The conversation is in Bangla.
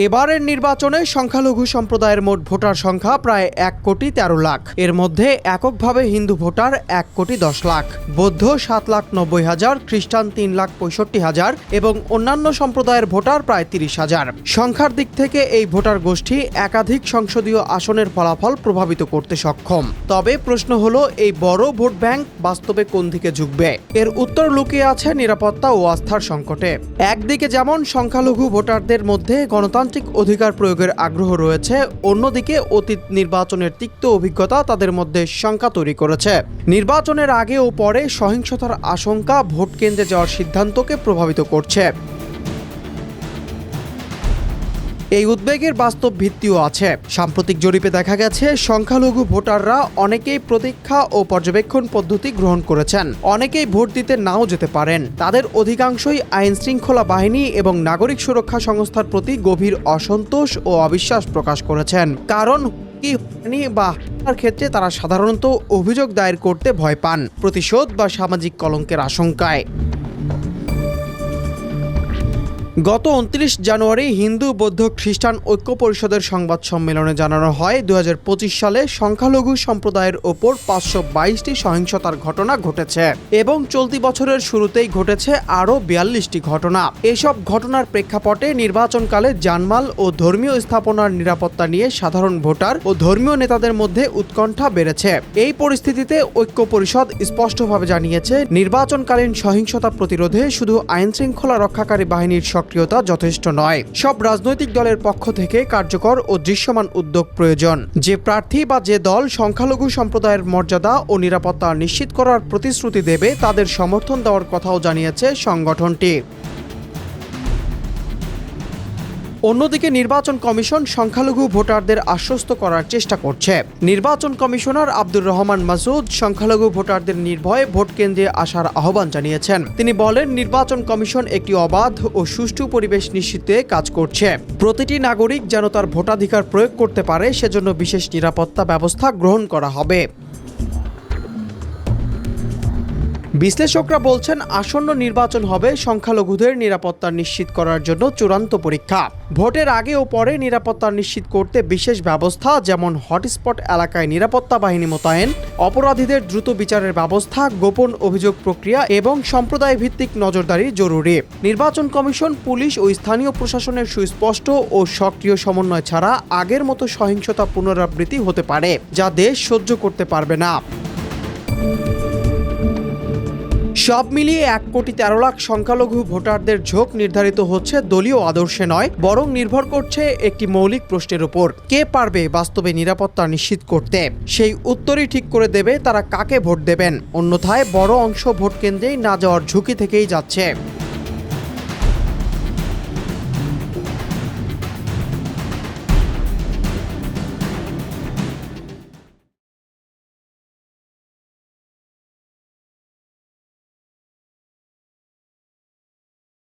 এবারের নির্বাচনে সংখ্যালঘু সম্প্রদায়ের মোট ভোটার সংখ্যা প্রায় 1,13,00,000। এর মধ্যে এককভাবে হিন্দু ভোটার 1,10,00,000, বৌদ্ধ 7,90,000, খ্রিস্টান 3,65,000 এবং অন্যান্য সম্প্রদায়ের ভোটার প্রায় 30,000। সংখ্যার দিক থেকে এই ভোটার গোষ্ঠী একাধিক সংসদীয় আসনের ফলাফল প্রভাবিত করতে সক্ষম। তবে প্রশ্ন হলো, এই বড় ভোট ব্যাংক বাস্তবে কোন দিকে ঝুঁকবে? এর উত্তর লুকিয়ে আছে নিরাপত্তা ও আস্থার সংকটে। একদিকে যেমন সংখ্যালঘু ভোটারদের মধ্যে গণতান্ত্রিক অধিকার প্রয়োগের আগ্রহ রয়েছে, অন্যদিকে অতীত নির্বাচনের তিক্ত অভিজ্ঞতা তাদের মধ্যে শঙ্কা তৈরি করেছে। নির্বাচনের আগে ও পরে সহিংসতার আশঙ্কা ভোট কেন্দ্রে যাওয়ার সিদ্ধান্তকে প্রভাবিত করছে। এই উদ্বেগের বাস্তব ভিত্তিও আছে। সাম্প্রতিক জরিপে দেখা গেছে, সংখ্যালঘু ভোটাররা অনেকেই প্রতীক্ষা ও পর্যবেক্ষণ পদ্ধতি গ্রহণ করেছেন। অনেকেই ভোট দিতে নাও যেতে পারেন। তাদের অধিকাংশই আইন শৃঙ্খলা বাহিনী এবং নাগরিক সুরক্ষা সংস্থার প্রতি গভীর অসন্তোষ ও অবিশ্বাস প্রকাশ করেছেন। কারণ বা হামলার ক্ষেত্রে তারা সাধারণত অভিযোগ দায়ের করতে ভয় পান, প্রতিশোধ বা সামাজিক কলঙ্কের আশঙ্কায়। গত 29 জানুয়ারি হিন্দু বৌদ্ধ খ্রিস্টান ঐক্য পরিষদের সংবাদ সম্মেলনে জানানো হয়, 2025 সালে সংখ্যালঘু সম্প্রদায়ের ওপর 522টি সহিংসতার ঘটনা ঘটেছে এবং চলতি বছরের শুরুতেই ঘটেছে আরও 42টি ঘটনা। এসব ঘটনার প্রেক্ষাপটে নির্বাচনকালে জানমাল ও ধর্মীয় স্থাপনার নিরাপত্তা নিয়ে সাধারণ ভোটার ও ধর্মীয় নেতাদের মধ্যে উৎকণ্ঠা বেড়েছে। এই পরিস্থিতিতে ঐক্য পরিষদ স্পষ্টভাবে জানিয়েছে, নির্বাচনকালীন সহিংসতা প্রতিরোধে শুধু আইনশৃঙ্খলা রক্ষাকারী বাহিনীর সক্রিয়তা যথেষ্ট নয়। সব রাজনৈতিক দলের পক্ষ থেকে কার্যকর ও দৃশ্যমান উদ্যোগ প্রয়োজন। যে প্রার্থী বা যে দল সংখ্যালঘু সম্প্রদায়ের মর্যাদা ও নিরাপত্তা নিশ্চিত করার প্রতিশ্রুতি দেবে, তাদের সমর্থন দেওয়ার কথাও জানিয়েছে সংগঠনটি। অন্যদিকে নির্বাচন কমিশন সংখ্যালঘু ভোটারদের আশ্বস্ত করার চেষ্টা করছে। নির্বাচন কমিশনার আব্দুর রহমান মাসুদ সংখ্যালঘু ভোটারদের নির্ভয়ে ভোট কেন্দ্রে আসার আহ্বান জানিয়েছেন। তিনি বলেন, নির্বাচন কমিশন একটি অবাধ ও সুষ্ঠু পরিবেশ নিশ্চিতে কাজ করছে। প্রতিটি নাগরিক যেন তার ভোটাধিকার প্রয়োগ করতে পারে, সেজন্য বিশেষ নিরাপত্তা ব্যবস্থা গ্রহণ করা হবে। বিশ্লেষকরা বলছেন, আসন্ন নির্বাচন হবে সংখ্যালঘুদের নিরাপত্তা নিশ্চিত করার জন্য চূড়ান্ত পরীক্ষা। ভোটের আগে ও পরে নিরাপত্তা নিশ্চিত করতে বিশেষ ব্যবস্থা, যেমন হটস্পট এলাকায় নিরাপত্তা বাহিনী মোতায়েন, অপরাধীদের দ্রুত বিচারের ব্যবস্থা, গোপন অভিযোগ প্রক্রিয়া এবং সম্প্রদায় ভিত্তিক নজরদারি জরুরি। নির্বাচন কমিশন, পুলিশ ও স্থানীয় প্রশাসনের সুস্পষ্ট ও সক্রিয় সমন্বয় ছাড়া আগের মতো সহিংসতা পুনরাবৃত্তি হতে পারে, যা দেশ সহ্য করতে পারবে না। সব মিলিয়ে 1,13,00,000 সংখ্যালঘু ভোটারদের ঝোঁক নির্ধারিত হচ্ছে দলীয় আদর্শে নয়, বরং নির্ভর করছে একটি মৌলিক প্রশ্নের উপর: কে পারবে বাস্তবে নিরাপত্তা নিশ্চিত করতে? সেই উত্তরই ঠিক করে দেবে তারা কাকে ভোট দেবেন। অন্যথায় বড় অংশ ভোট কেন্দ্রেই না যাওয়ার ঝুঁকি থেকেই যাচ্ছে।